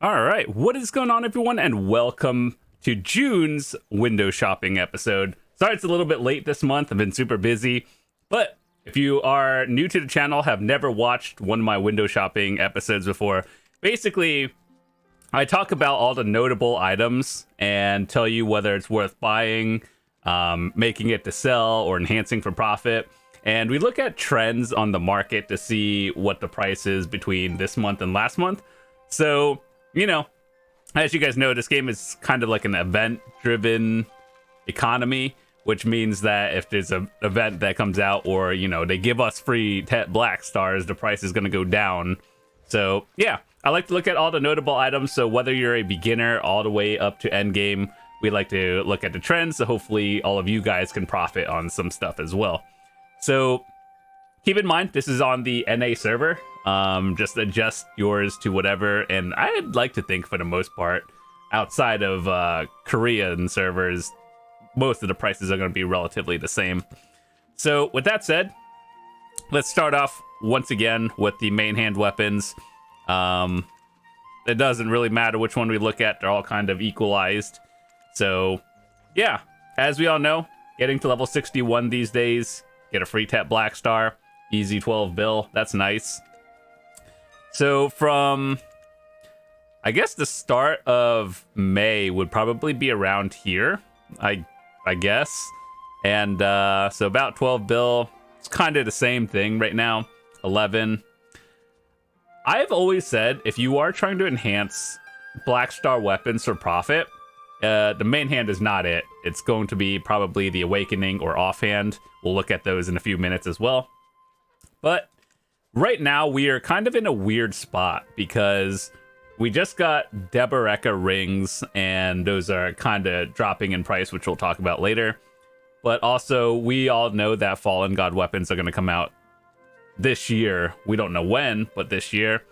All right, what is going on, everyone, and welcome to June's window shopping episode. Sorry it's a little bit late this month. I've been super busy, but if you are new to the channel, have never watched one of my window shopping episodes before, basically, I talk about all the notable items and tell you whether it's worth buying, making it to sell, or enhancing for profit. And we look at trends on the market to see what the price is between this month and last month. So, you know, as you guys know, this game is kind of like an event-driven economy, which means that if there's an event that comes out or, you know, they give us free black stars, the price is going to go down. So, yeah, I like to look at all the notable items. So whether you're a beginner all the way up to end game, we like to look at the trends. So hopefully all of you guys can profit on some stuff as well. So keep in mind, this is on the NA server. Just adjust yours to whatever. And I'd like to think, for the most part, outside of Korean servers, most of the prices are going to be relatively the same. So with that said, let's start off once again with the main hand weapons. It doesn't really matter which one we look at. They're all kind of equalized. So yeah, as we all know, getting to level 61 these days, get a free tap black star, easy 12 bill. That's nice. So from, I guess, the start of May would probably be around here, I guess. And so about 12 bill, it's kind of the same thing right now, 11. I've always said, if you are trying to enhance black star weapons for profit, the main hand is not it. It's going to be probably the Awakening or Offhand. We'll look at those in a few minutes as well. But right now, we are kind of in a weird spot because we just got Deboreka rings, and those are kind of dropping in price, which we'll talk about later. But also, we all know that Fallen God weapons are going to come out this year. We don't know when, but this year.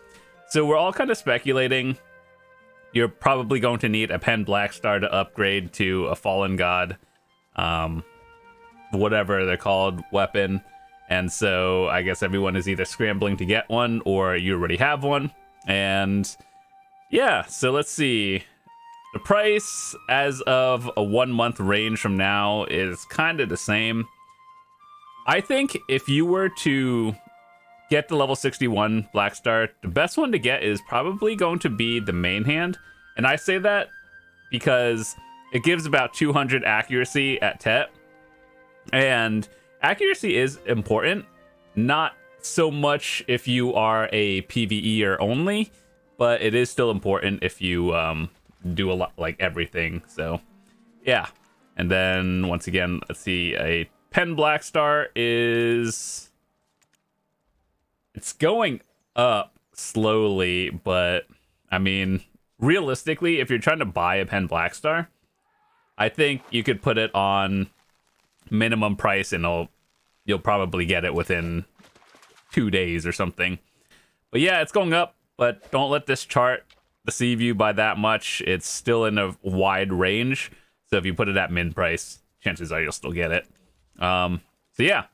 So we're all kind of speculating. You're probably going to need a Pen Black Star to upgrade to a Fallen God, whatever they're called, weapon. And so I guess everyone is either scrambling to get one or you already have one. And yeah, so let's see. The price as of a 1 month range from now is kind of the same. I think if you were to get the level 61 Black Star, the best one to get is probably going to be the main hand. And I say that because it gives about 200 accuracy at TET. And accuracy is important, not so much if you are a PvEer only, but it is still important if you do a lot, like everything. So yeah. And then once again, let's see, a Pen Black Star is, it's going up slowly, but I mean, realistically, if you're trying to buy a Pen Black Star, I think you could put it on minimum price and you'll probably get it within 2 days or something. But yeah, it's going up, but don't let this chart deceive you by that much. It's still in a wide range, so if you put it at min price, chances are you'll still get it. So yeah,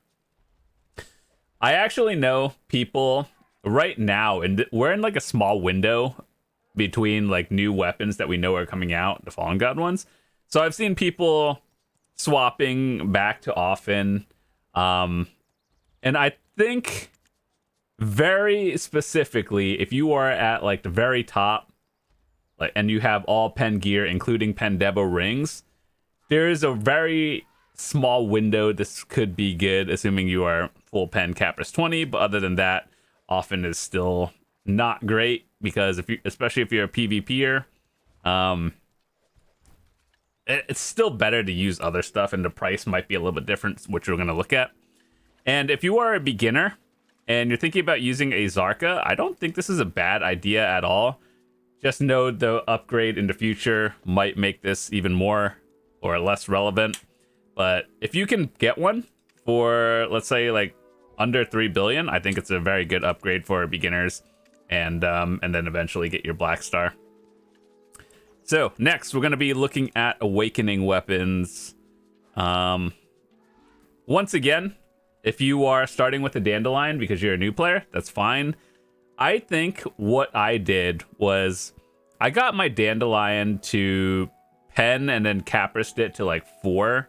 I actually know people right now, and we're in like a small window between like new weapons that we know are coming out, the Fallen God ones. So I've seen people swapping back to Offhands. And I think very specifically, if you are at like the very top, like, and you have all pen gear, including Pen Debo rings, there is a very small window this could be good, assuming you are full pen Capris 20. But other than that, Offhands is still not great because if you, especially if you're a PvPer, it's still better to use other stuff, and the price might be a little bit different, which we're going to look at. And if you are a beginner and you're thinking about using a Zarka, I don't think this is a bad idea at all. Just know the upgrade in the future might make this even more or less relevant. But if you can get one for, let's say, like under 3 billion, I think it's a very good upgrade for beginners, and then eventually get your Black Star. So next, we're going to be looking at Awakening weapons. Once again, if you are starting with a Dandelion because you're a new player, that's fine. I think what I did was I got my Dandelion to pen and then capriced it to like 4,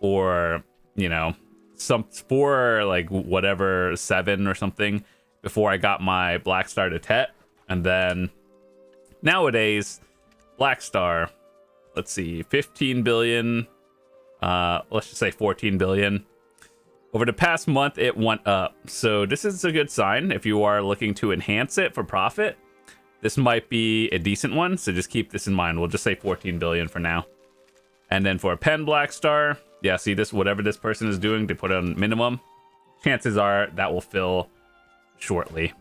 or you know, some 4 like whatever 7 or something before I got my Black Star to Tet. And then nowadays Black Star, let's see, 15 billion, let's just say 14 billion. Over the past month, it went up. So this is a good sign. If you are looking to enhance it for profit, this might be a decent one. So just keep this in mind. We'll just say 14 billion for now. And then for a pen Black Star, yeah, see this, whatever this person is doing, they put it on minimum. Chances are that will fill shortly.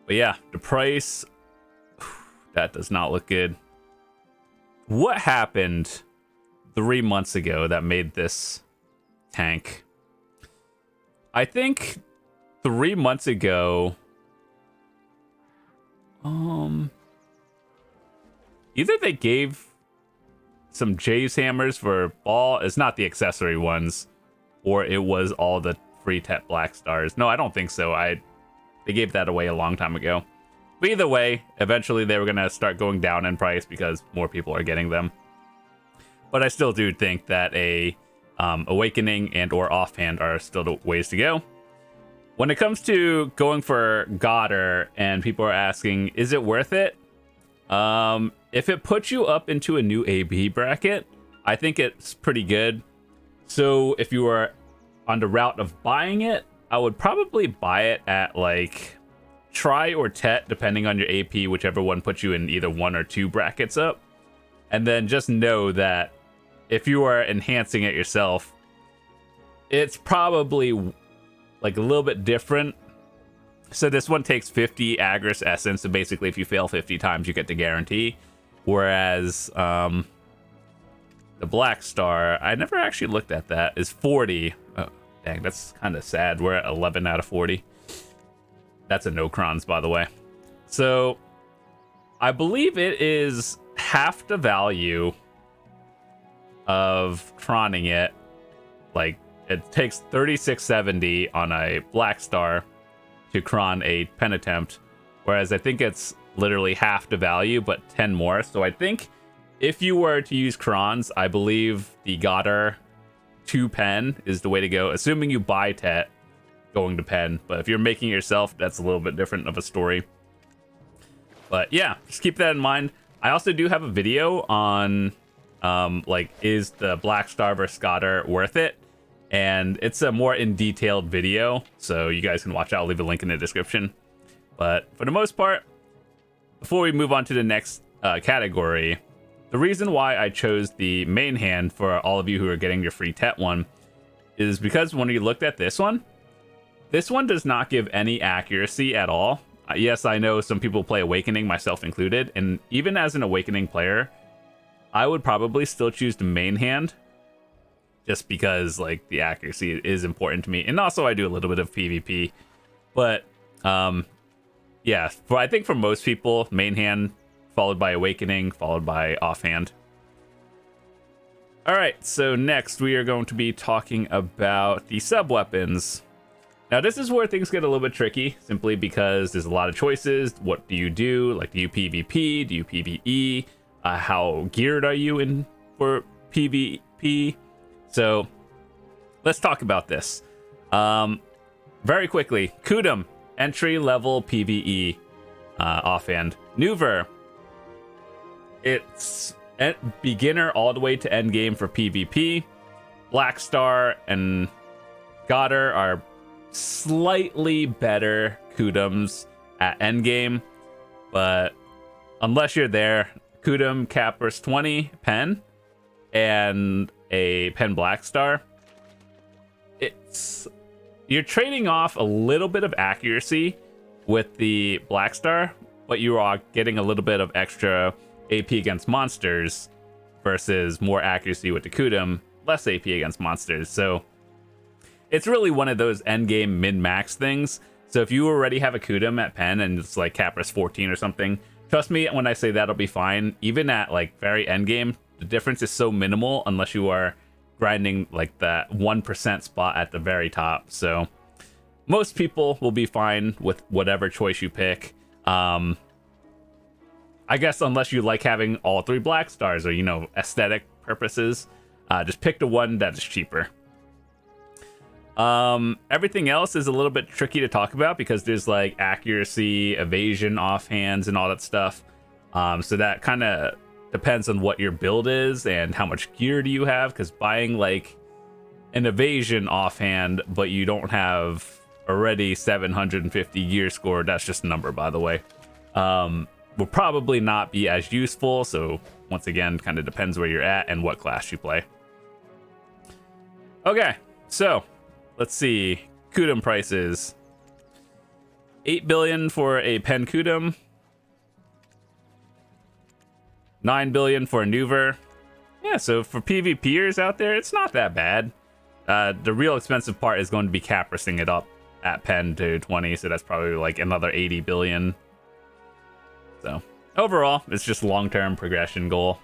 But yeah, the price, that does not look good. What happened 3 months ago that made this tank? I think 3 months ago, either they gave some Jay's hammers for ball, it's not the accessory ones, or it was all the free Tet Black Stars. No, I don't think so. They gave that away a long time ago. But either way, eventually they were gonna start going down in price because more people are getting them. But I still do think that a Awakening and or Offhand are still the ways to go. When it comes to going for Godder and people are asking, is it worth it? If it puts you up into a new AB bracket, I think it's pretty good. So if you are on the route of buying it, I would probably buy it at like Try or Tet, depending on your AP, whichever one puts you in either 1 or 2 brackets up. And then just know that if you are enhancing it yourself, it's probably like a little bit different. So this one takes 50 Agris Essence, so basically if you fail 50 times, you get the guarantee. Whereas the Black Star, I never actually looked at that, is 40. Oh, dang, that's kind of sad. We're at 11 out of 40. That's a no crons, by the way. So I believe it is half the value of cronning it. Like, it takes 3670 on a Black Star to cron a pen attempt, whereas I think it's literally half the value, but 10 more. So I think if you were to use crons, I believe the Godder 2 pen is the way to go, assuming you buy Tet going to pen. But if you're making it yourself, that's a little bit different of a story. But yeah, just keep that in mind. I also do have a video on like, is the Black Star versus Godder worth it? And it's a more in detailed video, so you guys can watch it. I'll leave a link in the description. But for the most part, before we move on to the next category, the reason why I chose the main hand for all of you who are getting your free Tet one is because when you looked at this one does not give any accuracy at all. Yes, I know some people play Awakening, myself included, and even as an Awakening player, I would probably still choose the main hand, just because like the accuracy is important to me. And also I do a little bit of PvP. But yeah, I think for most people, main hand followed by Awakening, followed by Offhand. Alright, so next we are going to be talking about the sub-weapons. Now this is where things get a little bit tricky, simply because there's a lot of choices. What do you do? Like, do you PvP? Do you PvE? How geared are you in for PvP? So let's talk about this. Very quickly, Kudum, entry level PvE offhand. Nuver, it's beginner all the way to end game for PvP. Black Star and Godder are slightly better Kudums at end game, but unless you're there, Kudum Capers 20 pen and a pen Black Star, you're trading off a little bit of accuracy with the Black Star, but you are getting a little bit of extra AP against monsters versus more accuracy with the Kudum, less AP against monsters. So it's really one of those endgame min-max things. So if you already have a Kudum at pen and it's like Capris 14 or something, trust me when I say that'll be fine. Even at like very endgame, the difference is so minimal unless you are grinding like that 1% spot at the very top. So most people will be fine with whatever choice you pick. I guess unless you like having all 3 black stars or, you know, aesthetic purposes, just pick the one that is cheaper. Everything else is a little bit tricky to talk about because there's like accuracy, evasion, offhands, and all that stuff. So that kind of depends on what your build is and how much gear do you have, because buying like an evasion offhand, but you don't have already 750 gear score, that's just a number, by the way, will probably not be as useful. So once again, kind of depends where you're at and what class you play. Okay, so let's see. Kudum prices. 8 billion for a Pen Kudum. 9 billion for a Nuver. Yeah, so for PvPers out there, it's not that bad. The real expensive part is going to be capressing it up at Pen to 20, so that's probably like another 80 billion. So overall, it's just long-term progression goal.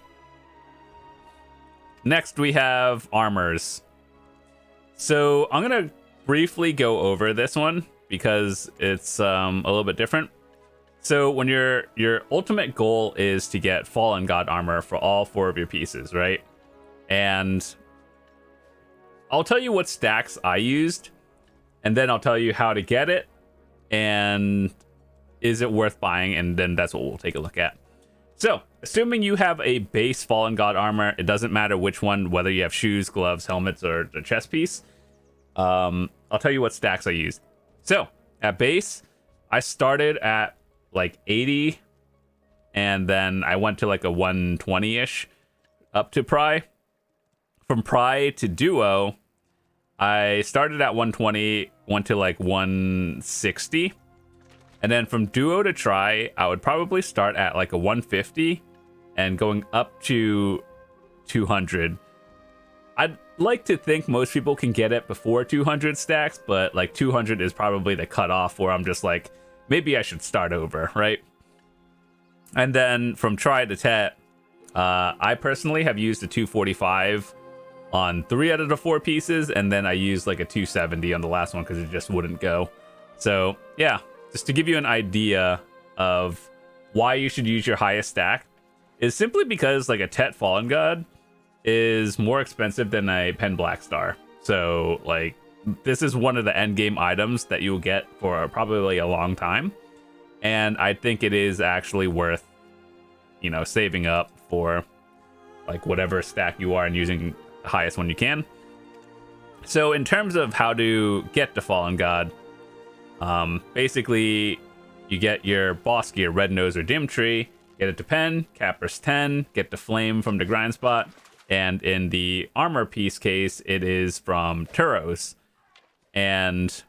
Next, we have armors. So I'm going to briefly go over this one because it's a little bit different. So when your ultimate goal is to get Fallen God armor for all 4 of your pieces, right? And I'll tell you what stacks I used, and then I'll tell you how to get it, and is it worth buying, and then that's what we'll take a look at. So, assuming you have a base Fallen God armor, it doesn't matter which one, whether you have shoes, gloves, helmets, or the chest piece. I'll tell you what stacks I used. So, at base, I started at like 80, and then I went to like a 120-ish up to Pry. From Pry to Duo, I started at 120, went to like 160. And then from Duo to Try, I would probably start at like a 150 and going up to 200. I'd like to think most people can get it before 200 stacks, but like 200 is probably the cutoff where I'm just like, maybe I should start over, right? And then from Try to Tet, I personally have used a 245 on 3 out of the 4 pieces, and then I used like a 270 on the last one because it just wouldn't go. So yeah, just to give you an idea of why you should use your highest stack is simply because like a Tet Fallen God is more expensive than a Pen Black Star. So like this is one of the end game items that you'll get for probably a long time, and I think it is actually worth, you know, saving up for like whatever stack you are and using the highest one you can. So in terms of how to get the Fallen God, basically you get your boss gear, Red Nose or Dim Tree, get it to Pen, Capress 10, get the Flame from the grind spot, and in the armor piece case, it is from Turos. And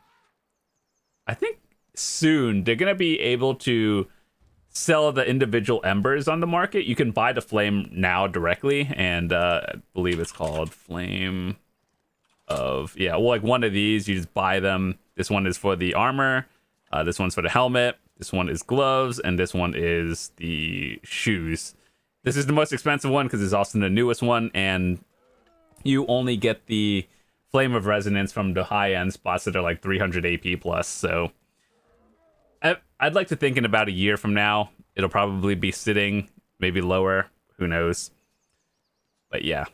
I think soon they're going to be able to sell the individual embers on the market. You can buy the Flame now directly, and I believe it's called Flame of, yeah, well, like one of these, you just buy them. This one is for the armor, this one's for the helmet, this one is gloves, and this one is the shoes. This is the most expensive one because it's also the newest one, and you only get the Flame of Resonance from the high-end spots that are like 300 AP plus. So I'd like to think in about a year from now, it'll probably be sitting maybe lower. Who knows? But yeah.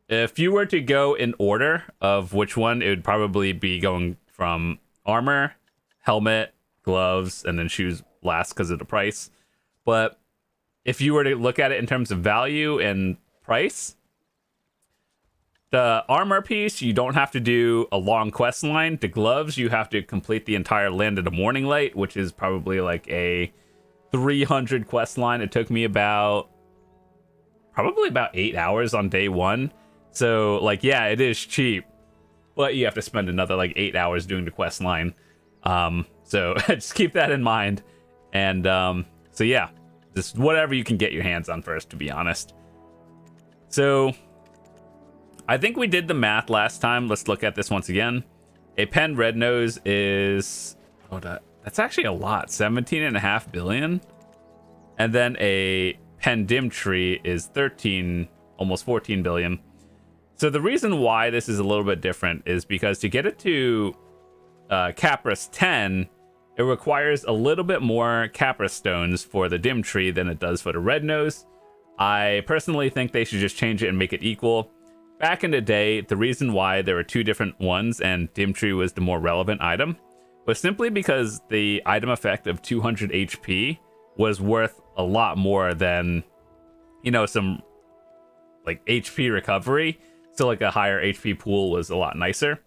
If you were to go in order of which one, it would probably be going from armor, helmet, gloves, and then shoes last because of the price. But if you were to look at it in terms of value and price, the armor piece, you don't have to do a long quest line. The gloves, you have to complete the entire Land of the Morning Light, which is probably like a 300 quest line. It took me probably about 8 hours on day 1. So, like, yeah, it is cheap, but you have to spend another like 8 hours doing the quest line. So just keep that in mind. And so yeah, just whatever you can get your hands on first, to be honest. So I think we did the math last time. Let's look at this once again. A Pen Red Nose is, that's actually a lot, 17.5 billion. And then a Pen Dim Tree is 13, almost 14 billion. So the reason why this is a little bit different is because to get it to Capress 10, it requires a little bit more Capra Stones for the dim tree than it does for the red nose. I personally think they should just change it and make it equal. Back in the day, the reason why there were two different ones and dim tree was the more relevant item was simply because the item effect of 200 HP was worth a lot more than, you know, some like HP recovery. So like a higher HP pool was a lot nicer.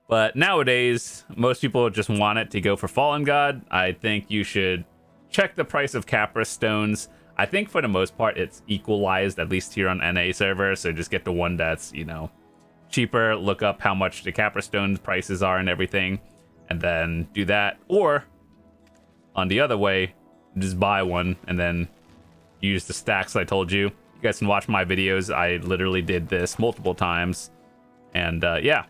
But nowadays, most people just want it to go for Fallen God. I think you should check the price of Capra Stones. I think for the most part, it's equalized, at least here on NA server. So just get the one that's, you know, cheaper. Look up how much the Capra Stones prices are and everything, and then do that. Or on the other way, just buy one and then use the stacks I told you. You guys can watch my videos. I literally did this multiple times. And yeah.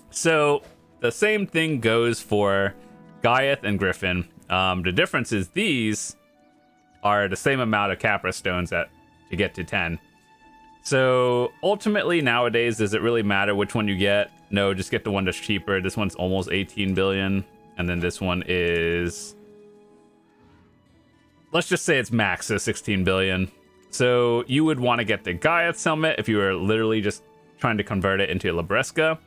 So the same thing goes for Gaiath and Griffin. The difference is these are the same amount of Capra Stones to get to 10. So ultimately nowadays, does it really matter which one you get? No, just get the one that's cheaper. This one's almost 18 billion. And then this one is, let's just say it's max, so 16 billion. So you would want to get the Gaiath helmet if you were literally just trying to convert it into a Libresca.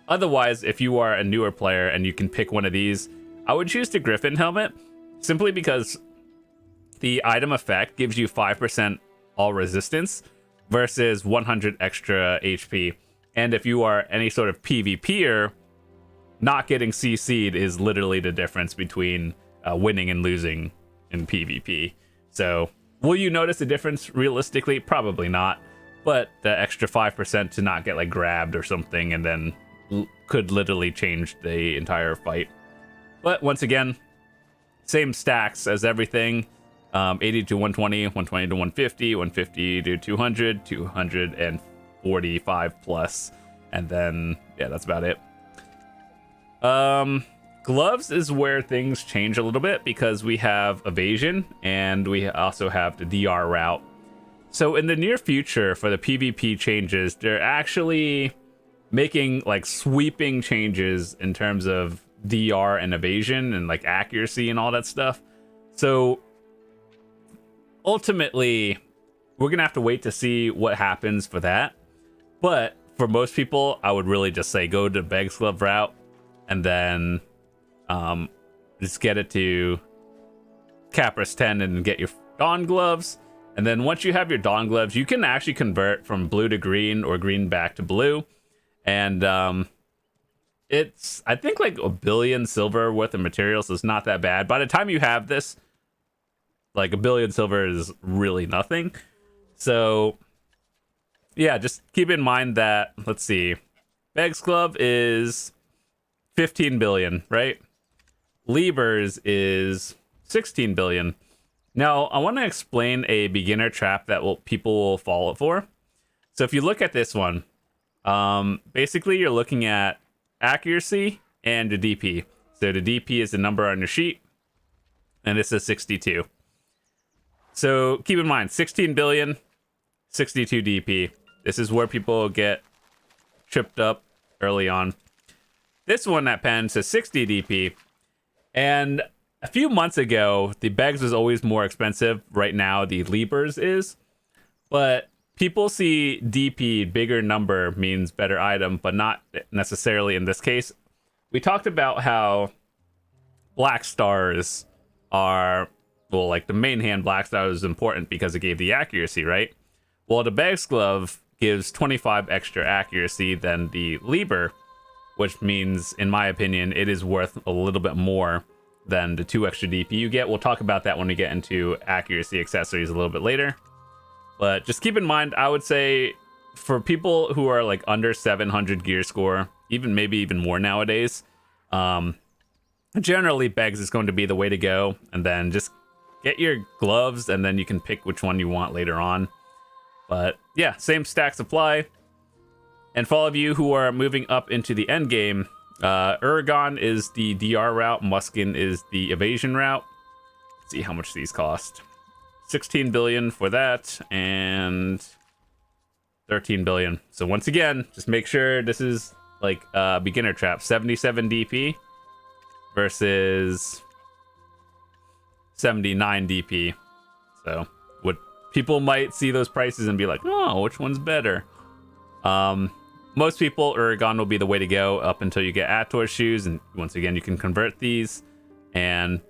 Otherwise, if you are a newer player and you can pick one of these, I would choose the Griffin helmet simply because the item effect gives you 5% all resistance versus 100 extra HP. And if you are any sort of PvPer, not getting CC'd is literally the difference between winning and losing in PvP. So will you notice a difference realistically? Probably not. But the extra 5% to not get like grabbed or something and then could literally change the entire fight. But once again, same stacks as everything. 80 to 120, 120 to 150, 150 to 200, 245 plus. And then, yeah, that's about it. Gloves is where things change a little bit because we have evasion and we also have the DR route. So in the near future for the PvP changes, they're actually making like sweeping changes in terms of DR and evasion and like accuracy and all that stuff. So ultimately, we're going to have to wait to see what happens for that. But for most people, I would really just say go to Beg's Glove route and then just get it to Capris 10 and get your Dawn Gloves. And then once you have your Dawn Gloves, you can actually convert from blue to green or green back to blue. And it's, I think, like 1 billion silver worth of materials, so it's not that bad. By the time you have this, like 1 billion silver is really nothing. So yeah, just keep in mind that, let's see, Beg's Glove is 15 billion, right? Lieber's is 16 billion. Now, I want to explain a beginner trap that people will fall for. So if you look at this one, basically you're looking at accuracy and the DP. So the DP is the number on your sheet, and this is 62. So keep in mind, 16 billion, 62 DP. This is where people get tripped up early on. This one at Penn says 60 DP. And a few months ago, the Begs was always more expensive. Right now, the Liebers is. But people see DP, bigger number, means better item, but not necessarily in this case. We talked about how Black Stars are, well, like the main hand Black Stars is important because it gave the accuracy, right? Well, the Beg's Glove gives 25 extra accuracy than the Lieber, which means, in my opinion, it is worth a little bit more than the 2 extra DP you get. We'll talk about that when we get into accuracy accessories a little bit later. But just keep in mind, I would say for people who are like under 700 gear score, maybe even more nowadays, generally Begs is going to be the way to go. And then just get your gloves and then you can pick which one you want later on. But yeah, same stacks apply. And for all of you who are moving up into the end game, Uragon is the DR route, Muskin is the evasion route. Let's see how much these cost. 16 billion for that, and 13 billion. So once again, just make sure this is like beginner trap. 77 DP, versus 79 DP. So what people might see those prices and be like, oh, which one's better? Most people, Uragon will be the way to go up until you get Ator shoes, and once again you can convert these. And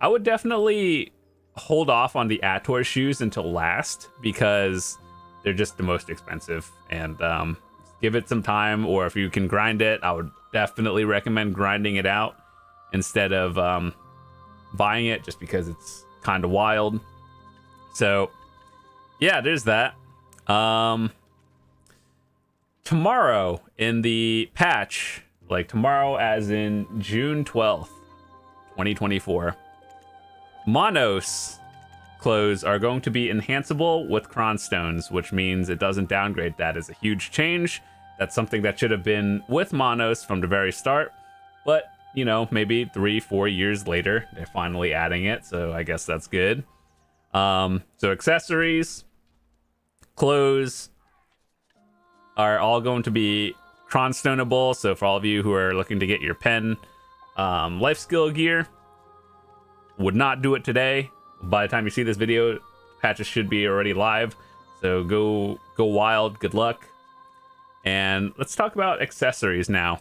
I would definitely hold off on the Ator shoes until last, because they're just the most expensive. And give it some time, or if you can grind it, I would definitely recommend grinding it out instead of buying it, just because it's kind of wild. So yeah, there's that. Tomorrow in the patch, like tomorrow as in June 12th, 2024, Monos clothes are going to be enhanceable with Cron Stones, which means it doesn't downgrade. That is a huge change. That's something that should have been with Monos from the very start, but you know, maybe 3-4 years later they're finally adding it, so I guess that's good. So accessories, clothes are all going to be Cronstoneable. So for all of you who are looking to get your pen life skill gear, would not do it today. By the time you see this video, patches should be already live. So go wild, good luck. And let's talk about accessories now.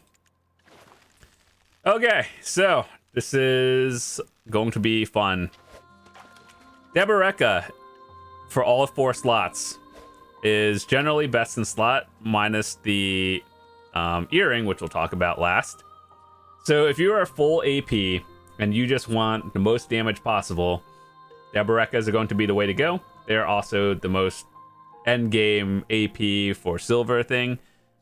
Okay, so this is going to be fun. Deboreka, for all 4 slots, is generally best in slot, minus the earring, which we'll talk about last. So if you are full AP and you just want the most damage possible, Deberekas are going to be the way to go. They're also the most endgame AP for silver thing,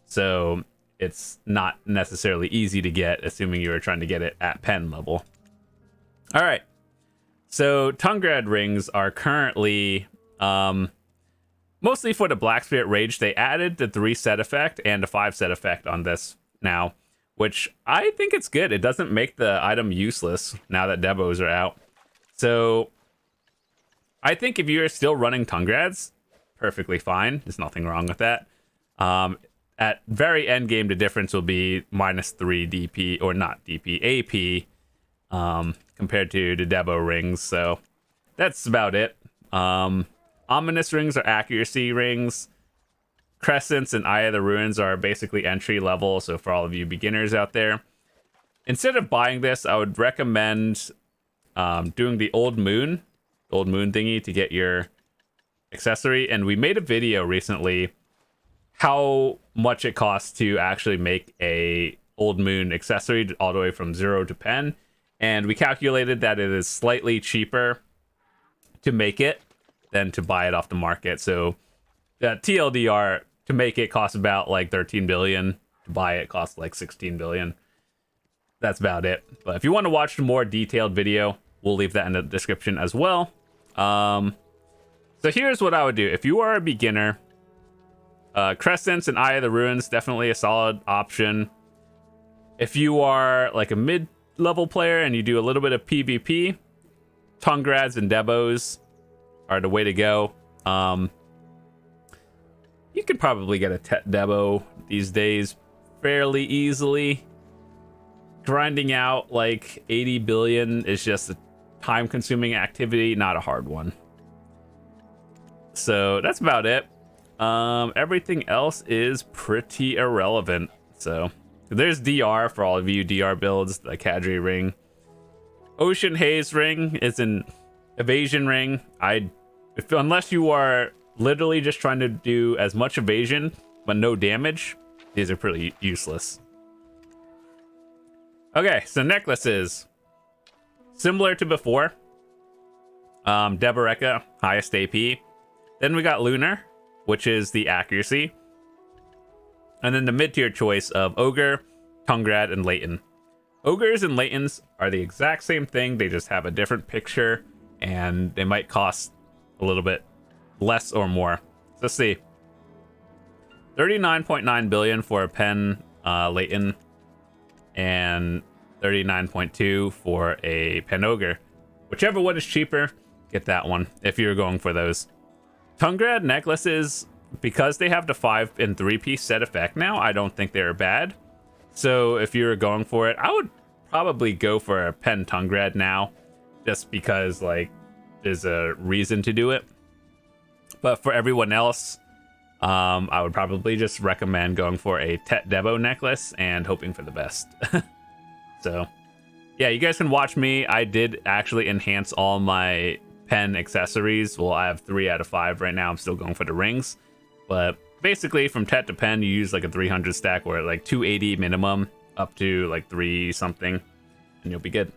so it's not necessarily easy to get, assuming you are trying to get it at pen level. All right, so Tungrad rings are currently mostly for the Black Spirit Rage. They added the 3 set effect and a 5 set effect on this now, which I think it's good. It doesn't make the item useless now that Debos are out. So I think if you're still running Tungrads, perfectly fine. There's nothing wrong with that. At very end game, the difference will be -3 DP, or not DP, AP, compared to the Debo rings. So that's about it. Ominous rings are accuracy rings. Crescents and Eye of the Ruins are basically entry level. So for all of you beginners out there, instead of buying this, I would recommend doing the Old Moon thingy to get your accessory. And we made a video recently how much it costs to actually make a Old Moon accessory all the way from 0 to pen, and we calculated that it is slightly cheaper to make it than to buy it off the market. So TLDR, to make it costs about like 13 billion, to buy it costs like 16 billion. That's about it. But if you want to watch a more detailed video, we'll leave that in the description as well. So here's what I would do. If you are a beginner, Crescents and Eye of the Ruins, definitely a solid option. If you are like a mid-level player and you do a little bit of PvP, Tungrads and Debos are the way to go. You could probably get a Debo these days fairly easily. Grinding out like 80 billion is just a time-consuming activity, not a hard one. So that's about it. Everything else is pretty irrelevant. So there's DR for all of you DR builds, the Kadri ring. Ocean Haze ring is an evasion ring. Unless you are literally just trying to do as much evasion but no damage, these are pretty useless. Okay, so necklaces, similar to before. Deboreka, highest AP. Then we got Lunar, which is the accuracy. And then the mid-tier choice of Ogre, Tungrad, and Leighton. Ogres and Leightons are the exact same thing. They just have a different picture, and they might cost a little bit less or more. So let's see. 39.9 billion for a pen Leighton, and 39.2 for a pen Ogre. Whichever one is cheaper, get that one if you're going for those. Tungrad necklaces, because they have the 5 and 3 piece set effect now, I don't think they're bad. So if you're going for it, I would probably go for a pen Tunggrad now, just because like there's a reason to do it. But for everyone else, I would probably just recommend going for a Tet Debo necklace and hoping for the best. So, yeah, you guys can watch me. I did actually enhance all my pen accessories. Well, I have 3 out of 5 right now. I'm still going for the rings. But basically, from Tet to pen, you use like a 300 stack or like 280 minimum up to like 3 something, and you'll be good.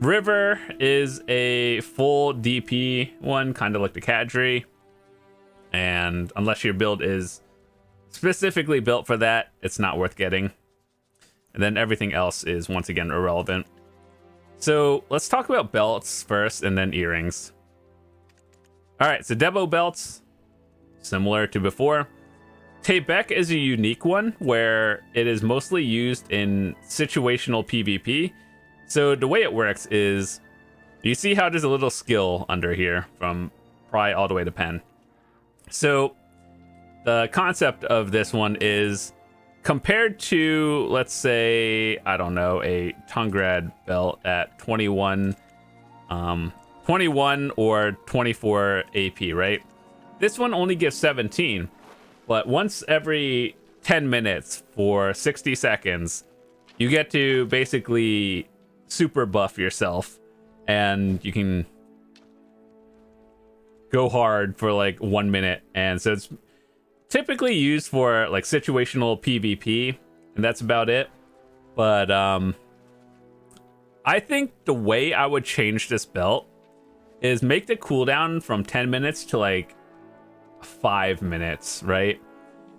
River is a full DP one, kind of like the Kadri. And unless your build is specifically built for that, it's not worth getting. And then everything else is once again irrelevant. So let's talk about belts first and then earrings. All right, so Debo belts, similar to before. Tebek is a unique one where it is mostly used in situational PvP. So the way it works is, you see how there's a little skill under here from pry all the way to pen. So the concept of this one is compared to, let's say, I don't know, a Tunggrad belt at 21 or 24 AP, right? This one only gives 17, but once every 10 minutes for 60 seconds, you get to basically super buff yourself, and you can go hard for like 1 minute. And so it's typically used for like situational PvP, and that's about it. But I think the way I would change this belt is make the cooldown from 10 minutes to like 5 minutes, right?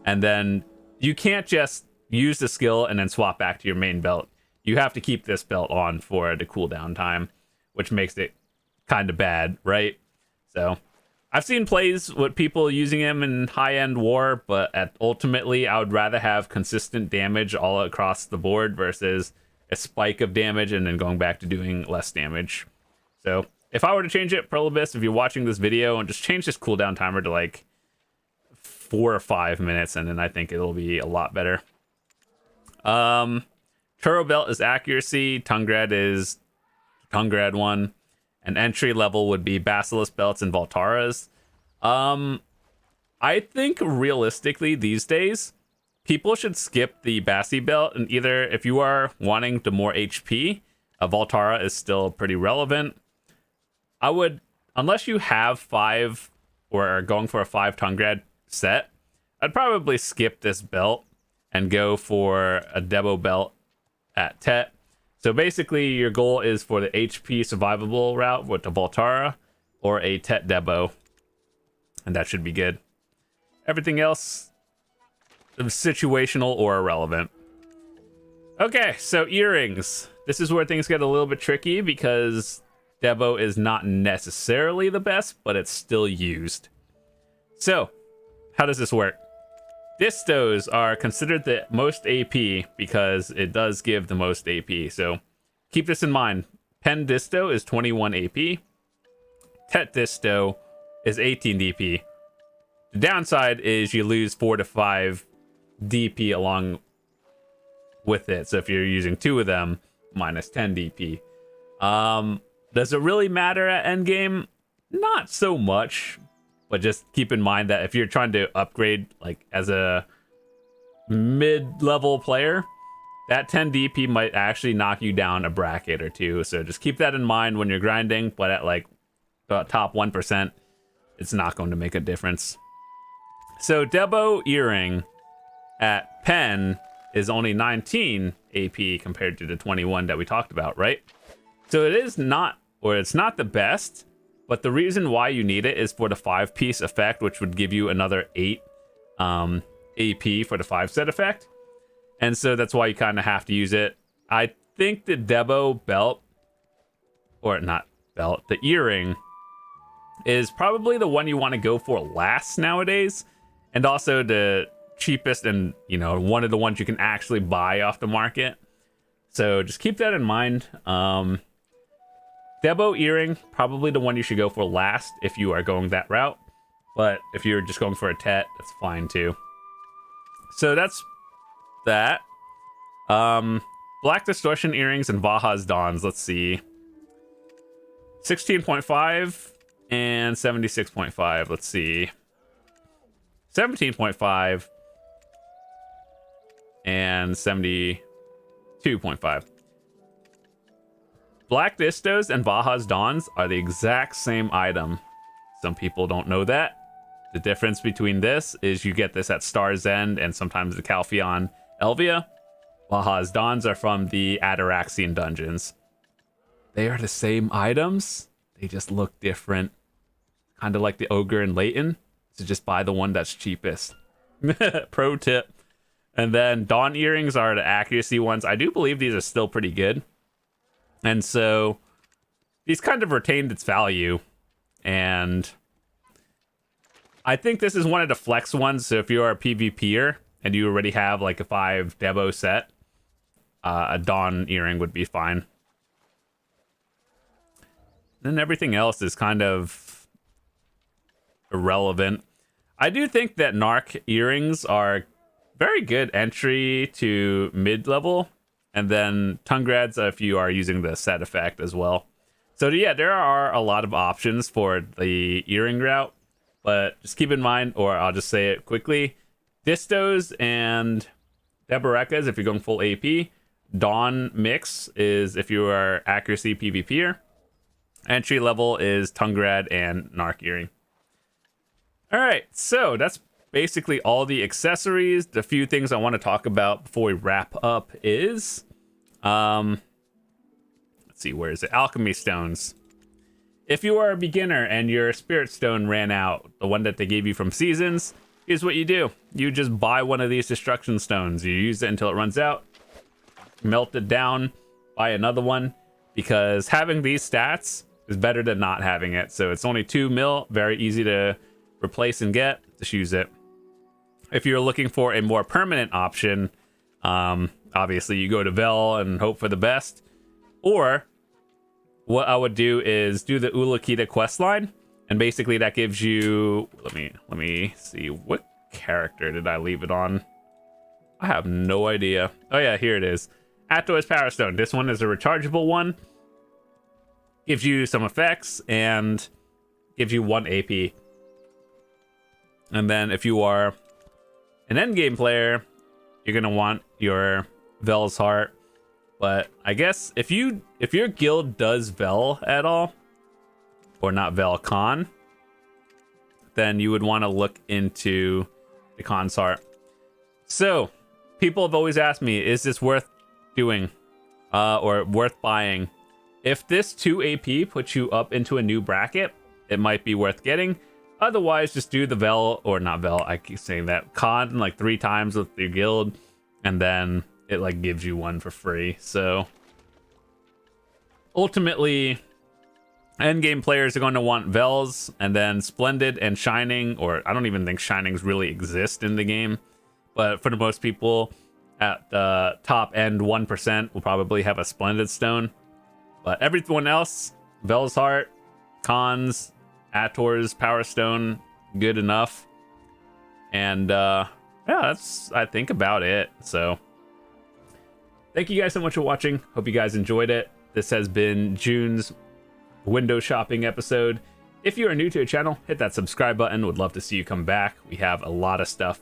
And then you can't just use the skill and then swap back to your main belt. You have to keep this belt on for the cooldown time, which makes it kind of bad, right? So I've seen plays with people using him in high-end war, but ultimately I would rather have consistent damage all across the board versus a spike of damage and then going back to doing less damage. So if I were to change it, Perlibus, if you're watching this video, and just change this cooldown timer to like 4 or 5 minutes, and then I think it'll be a lot better. Turo belt is accuracy. Tunggrad is Tunggrad one. And entry level would be Basilisk belts and Voltaras. I think realistically these days, people should skip the Bassi belt, and either if you are wanting the more HP, a Voltara is still pretty relevant. I would, unless you have 5 or are going for a 5 Tunggrad set, I'd probably skip this belt and go for a Debo belt at Tet. So basically, your goal is for the HP survivable route with the Voltara or a Tet Debo, and that should be good. Everything else is situational or irrelevant. Okay, so earrings. This is where things get a little bit tricky because Debo is not necessarily the best, but it's still used. So, how does this work? Distos are considered the most AP because it does give the most AP. So keep this in mind. Pen Disto is 21 AP. Tet Disto is 18 DP. The downside is you lose 4 to 5 DP along with it. So if you're using 2 of them, minus 10 DP. Does it really matter at endgame? Not so much. But just keep in mind that if you're trying to upgrade, like as a mid-level player, that 10 DP might actually knock you down a bracket or 2. So just keep that in mind when you're grinding. But at like the top 1%, it's not going to make a difference. So Debo Earring at Pen is only 19 AP compared to the 21 that we talked about, right? So it is not, or it's not the best. But the reason why you need it is for the 5-piece effect, which would give you another 8 AP for the 5-set effect. And so that's why you kind of have to use it. I think the Debo belt, or not belt, the earring, is probably the one you want to go for last nowadays. And also the cheapest and, you know, one of the ones you can actually buy off the market. So just keep that in mind. Debo Earring, probably the one you should go for last if you are going that route. But if you're just going for a Tet, that's fine too. So that's that. Black Distortion Earrings and Vaha's Dawns. Let's see. 16.5 and 76.5. Let's see. 17.5 and 72.5. Black Distos and Vaha's Dawns are the exact same item. Some people don't know that. The difference between this is you get this at Star's End and sometimes the Calpheon Elvia. Vaha's Dawns are from the Ataraxian dungeons. They are the same items. They just look different. Kind of like the Ogre and Leighton. So just buy the one that's cheapest. Pro tip. And then Dawn Earrings are the accuracy ones. I do believe these are still pretty good. And so these kind of retained its value. And I think this is one of the flex ones. So if you're a PvPer and you already have like a 5 Devo set, a Dawn Earring would be fine. Then everything else is kind of irrelevant. I do think that Narc earrings are very good entry to mid-level, and then Tungrads if you are using the set effect as well. So yeah, there are a lot of options for the earring route, but just keep in mind, or I'll just say it quickly, Distos and Debarekas if you're going full AP. Dawn Mix is if you are accuracy PvPer. Entry level is Tungrad and Narc earring. All right, so that's basically all the accessories. The few things I want to talk about before we wrap up is, let's see, where is it? Alchemy Stones. If you are a beginner and your Spirit Stone ran out, the one that they gave you from Seasons, here's what you do. You just buy one of these Destruction Stones. You use it until it runs out, melt it down, buy another one, because having these stats is better than not having it. So it's only 2 mil, very easy to replace and get. Just use it. If you're looking for a more permanent option, obviously you go to Vel and hope for the best. Or what I would do is do the Ulakita questline, and basically that gives you, let me see, what character did I leave it on? I have no idea. Oh yeah, here it is. Ator's Power Stone. This one is a rechargeable one. Gives you some effects and gives you 1 AP. And then if you are an endgame player, you're gonna want your Vel's Heart. But I guess if your guild does Vel at all, or not Vel, Con, then you would want to look into the Con's Heart. So people have always asked me, is this worth doing or worth buying? If this 2 AP puts you up into a new bracket, it might be worth getting. Otherwise, just do the Vel, or not Vel, I keep saying that, Con like 3 times with your guild, and then it like gives you one for free. So ultimately, endgame players are going to want Vels, and then Splendid and Shining, or I don't even think Shinings really exist in the game, but for the most people at the top end 1% will probably have a Splendid Stone. But everyone else, Vel's Heart, Cons, Ator's Power Stone, good enough. And yeah, that's, I think, about it. So thank you guys so much for watching. Hope you guys enjoyed it. This has been June's window shopping episode. If you are new to the channel, hit that subscribe button. Would love to see you come back. We have a lot of stuff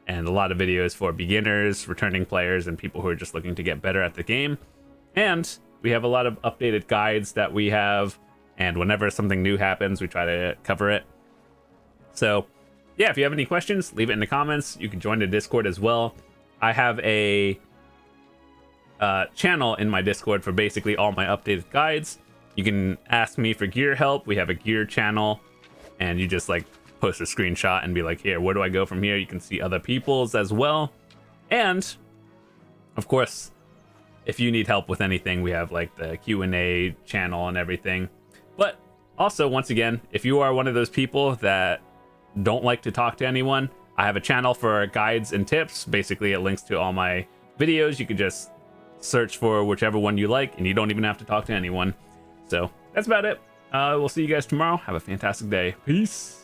and a lot of videos for beginners, returning players, and people who are just looking to get better at the game. And we have a lot of updated guides that we have, and whenever something new happens, we try to cover it. So yeah, if you have any questions, leave it in the comments. You can join the Discord as well. I have a channel in my Discord for basically all my updated guides. You can ask me for gear help. We have a gear channel, and you just like post a screenshot and be like, here, where do I go from here? You can see other people's as well. And of course, if you need help with anything, we have like the Q&A channel and everything. But also, once again, if you are one of those people that don't like to talk to anyone, I have a channel for guides and tips. Basically, it links to all my videos. You can just search for whichever one you like, and you don't even have to talk to anyone. So that's about it. We'll see you guys tomorrow. Have a fantastic day. Peace.